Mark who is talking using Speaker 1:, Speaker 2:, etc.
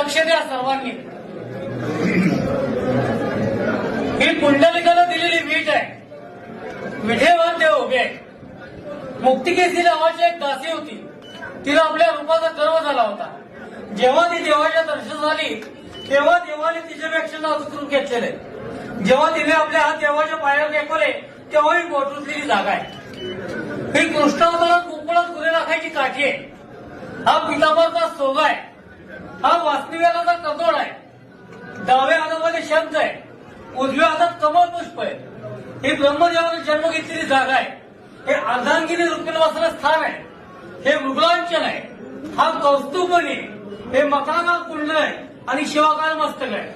Speaker 1: लक्ष द्या सर्वांनी. ही पुंडलिकाला दिलेली वीट आहे. विठेवर देव उभे आहे. मुक्तिकेसी नावाची एक दासी होती. तिला आपल्या रूपाचा गर्व झाला होता. जेव्हा ती देवाच्या दर्शन झाली तेव्हा देवाने तिच्यापेक्षा नाजूक रूप घेतलेले. जेव्हा तिने आपले हात देवाच्या पायावर टेकवले तेव्हा ही पोटुसलेली जागा आहे. ही कृष्णावतारात गोकुळात गुरे राखायची काठी आहे. हा पितांबरचा सोगा आहे. हा वासनिवेलाचा कजोड आहे. डाव्या हातामध्ये शब्द आहे. उजव्या हातात कमल पुष्प आहे. ही ब्रह्मदेवाने जन्म घेतलेली जागा आहे. हे अर्धांगिनी रुक्मिणीवासना स्थान आहे. हे मृगलांचन आहे. हा कौस्तुभमणी, हे मकराकाल कुंडल आहे आणि शिवाकाल मस्तक आहे.